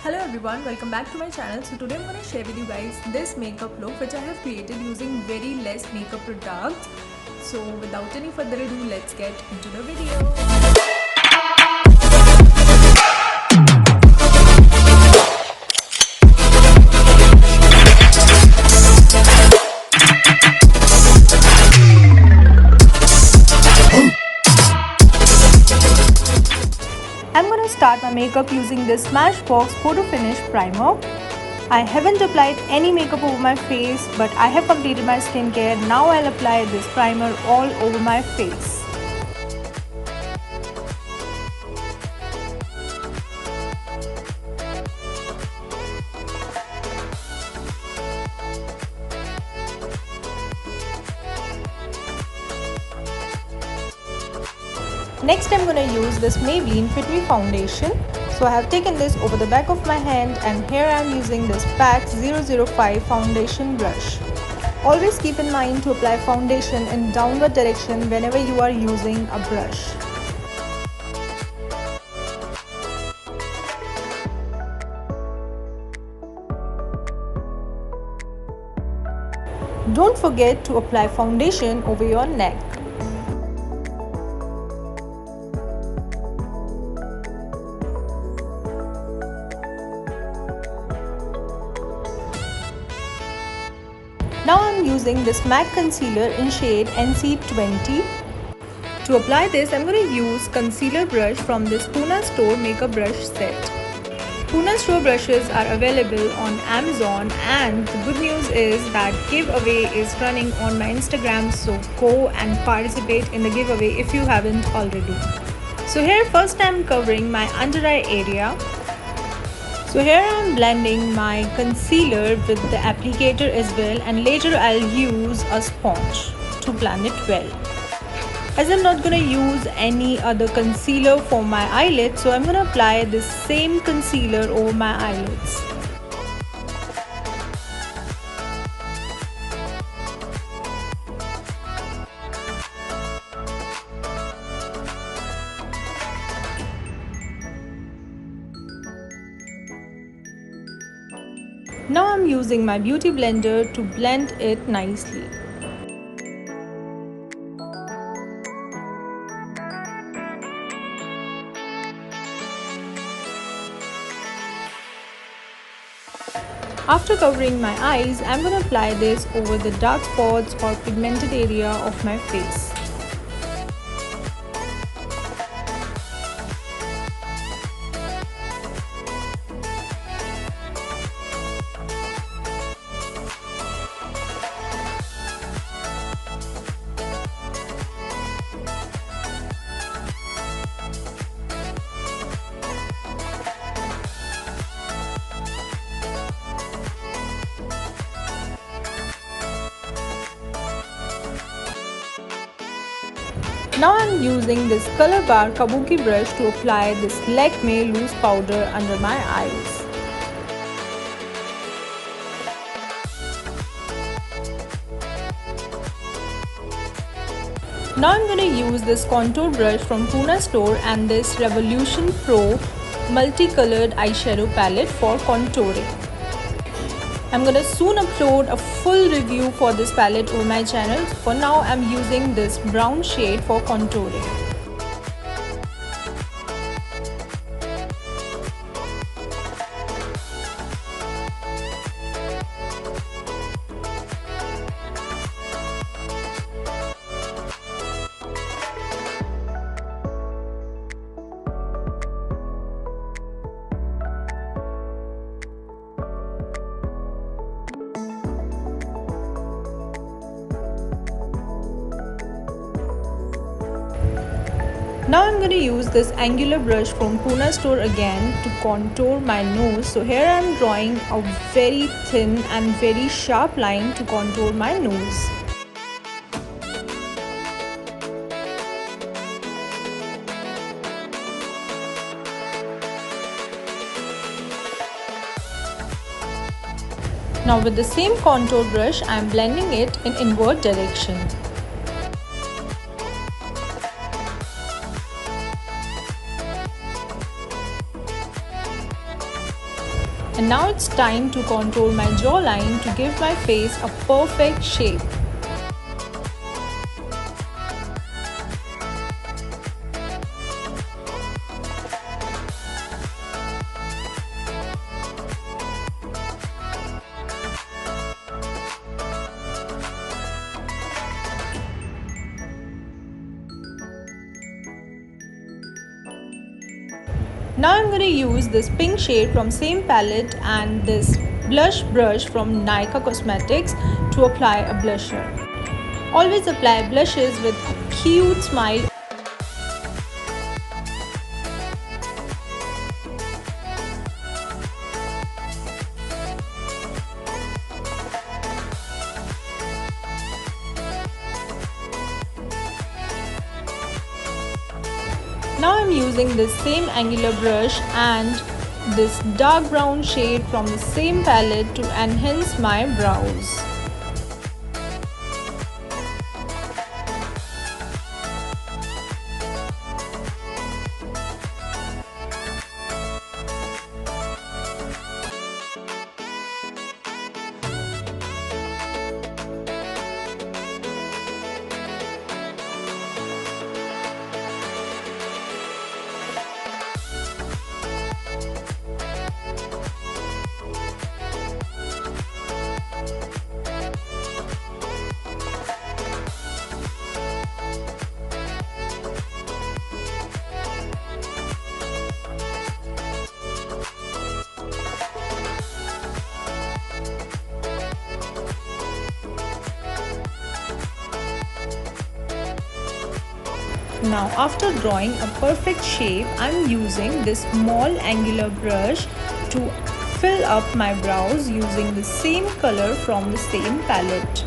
Hello everyone, welcome back to my channel. So today I'm going to share with you guys this makeup look which I have created using very less makeup products. So without any further ado, let's get into the video. I'm going to start my makeup using this Smashbox Photo Finish Primer. I haven't applied any makeup over my face, but I have completed my skincare. Now I'll apply this primer all over my face. Next I'm going to use this Maybelline Fit Me foundation. So I have taken this over the back of my hand and here I am using this PAC 005 foundation brush. Always keep in mind to apply foundation in downward direction whenever you are using a brush. Don't forget to apply foundation over your neck. Now I am using this MAC concealer in shade NC20. To apply this, I am going to use concealer brush from this Pune Store makeup brush set. Pune Store brushes are available on Amazon, and the good news is that giveaway is running on my Instagram, so go and participate in the giveaway if you haven't already. So here first I am covering my under eye area. So here I am blending my concealer with the applicator as well, and later I'll use a sponge to blend it well. As I'm not going to use any other concealer for my eyelids, so I'm going to apply this same concealer over my eyelids. Now I'm using my beauty blender to blend it nicely. After covering my eyes, I'm going to apply this over the dark spots or pigmented area of my face. Now I am using this Color Bar Kabuki brush to apply this Lakme loose powder under my eyes. Now I am going to use this contour brush from Pune Store and this Revolution Pro multicolored eyeshadow palette for contouring. I'm going to soon upload a full review for this palette over my channel. For now, I'm using this brown shade for contouring. Now I'm going to use this angular brush from Pune Store again to contour my nose. So here I'm drawing a very thin and very sharp line to contour my nose. Now with the same contour brush, I am blending it in inward direction. And now it's time to contour my jawline to give my face a perfect shape. Now I'm going to use this pink shade from same palette and this blush brush from Nykaa Cosmetics to apply a blusher. Always apply blushes with a cute smile. Now I'm using this same angular brush and this dark brown shade from the same palette to enhance my brows. Now after drawing a perfect shape, I'm using this small angular brush to fill up my brows using the same color from the same palette.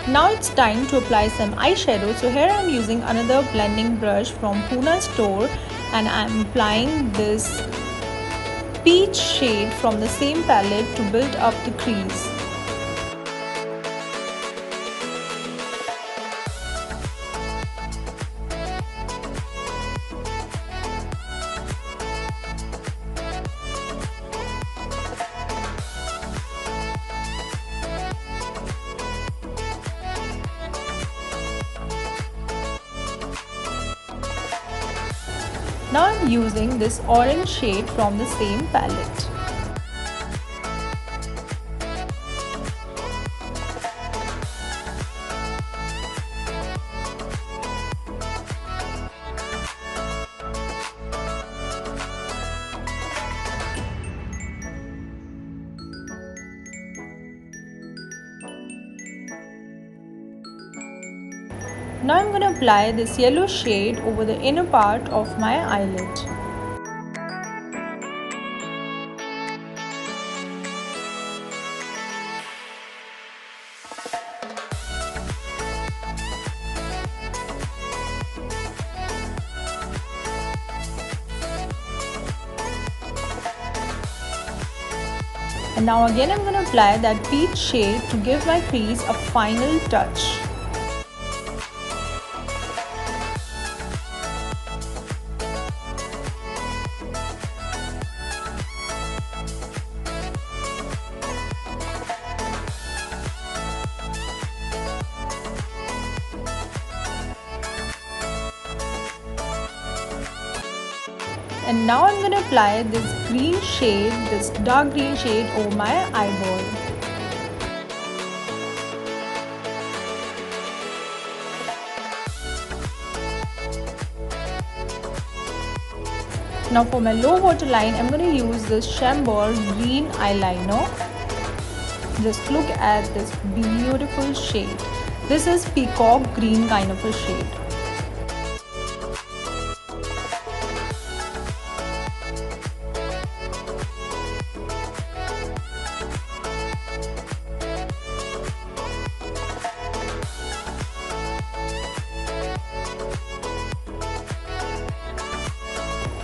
Now it's time to apply some eyeshadow. So here I'm using another blending brush from Pune store and I'm applying this peach shade from the same palette to build up the crease. Now I'm using this orange shade from the same palette. Now I'm going to apply this yellow shade over the inner part of my eyelid. And now again I'm going to apply that peach shade to give my crease a final touch. And now I'm going to apply this green shade, this dark green shade over my eyeball. Now for my low waterline, I'm going to use this Chambord green eyeliner. Just look at this beautiful shade. This is peacock green kind of a shade.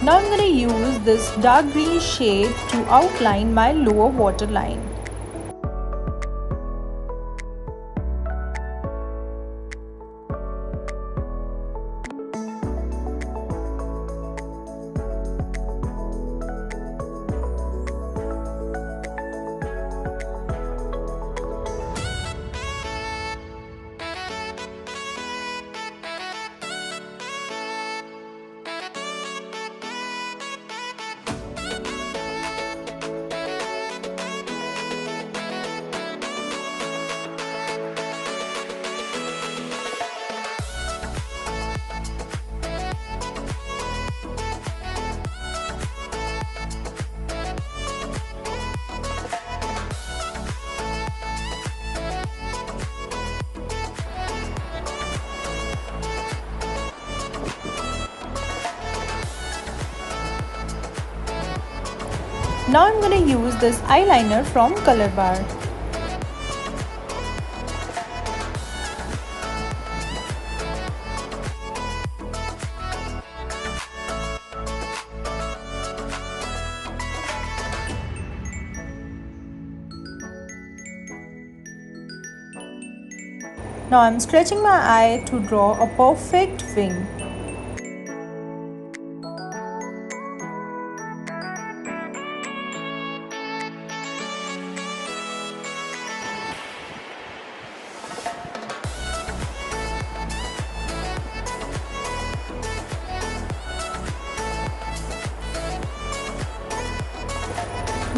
Now I'm going to use this dark green shade to outline my lower waterline. Now I'm going to use this eyeliner from Color Bar. Now I'm stretching my eye to draw a perfect wing.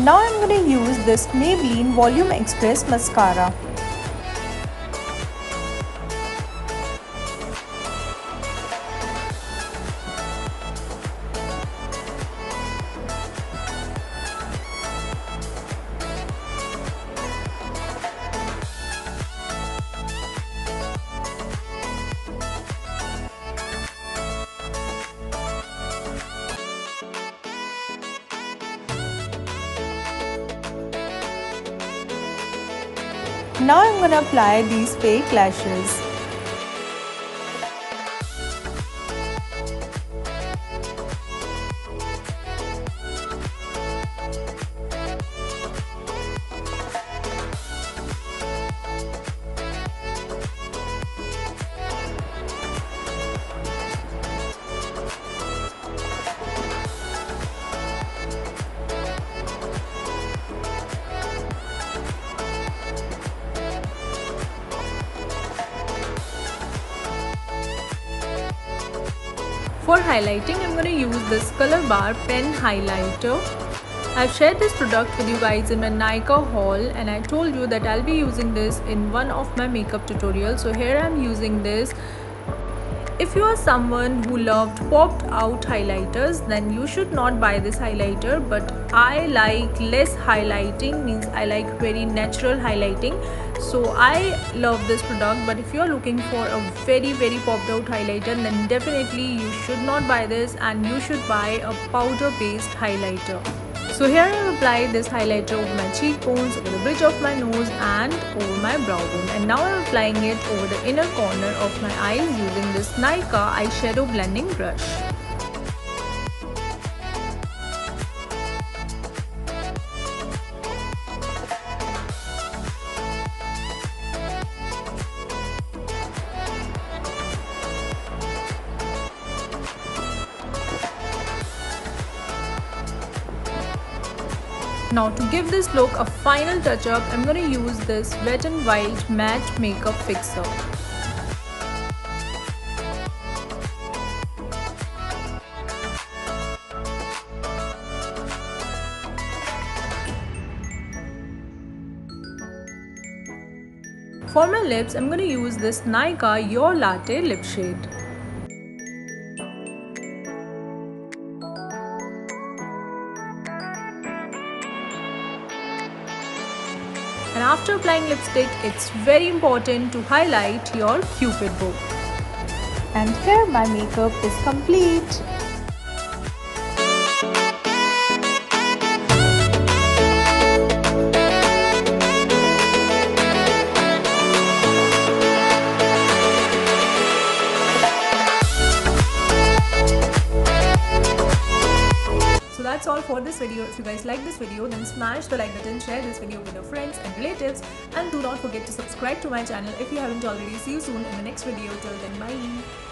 Now I'm going to use this Maybelline Volume Express mascara. Now I'm going to apply these fake lashes. For highlighting, I'm going to use this Color Bar pen highlighter. I've shared this product with you guys in my Nika haul, and I told you that I'll be using this in one of my makeup tutorials. So here I'm using this. If you are someone who loved popped out highlighters, then you should not buy this highlighter, but I like less highlighting, means I like very natural highlighting, so I love this product. But if you are looking for a very popped out highlighter, then definitely you should not buy this and you should buy a powder based highlighter. So here I have applied this highlighter over my cheekbones, over the bridge of my nose and over my brow bone. And now I am applying it over the inner corner of my eyes using this Nika eyeshadow blending brush. Now to give this look a final touch up, I'm going to use this Wet n Wild matte makeup fixer. For my lips, I'm going to use this Nika Your Latte lip shade. And after applying lipstick, it's very important to highlight your cupid bow. And here my makeup is complete. that's all for this video. If you guys like this video, then smash the like button, share this video with your friends and relatives, and do not forget to subscribe to my channel if you haven't already. See you soon in the next video. Till then, bye.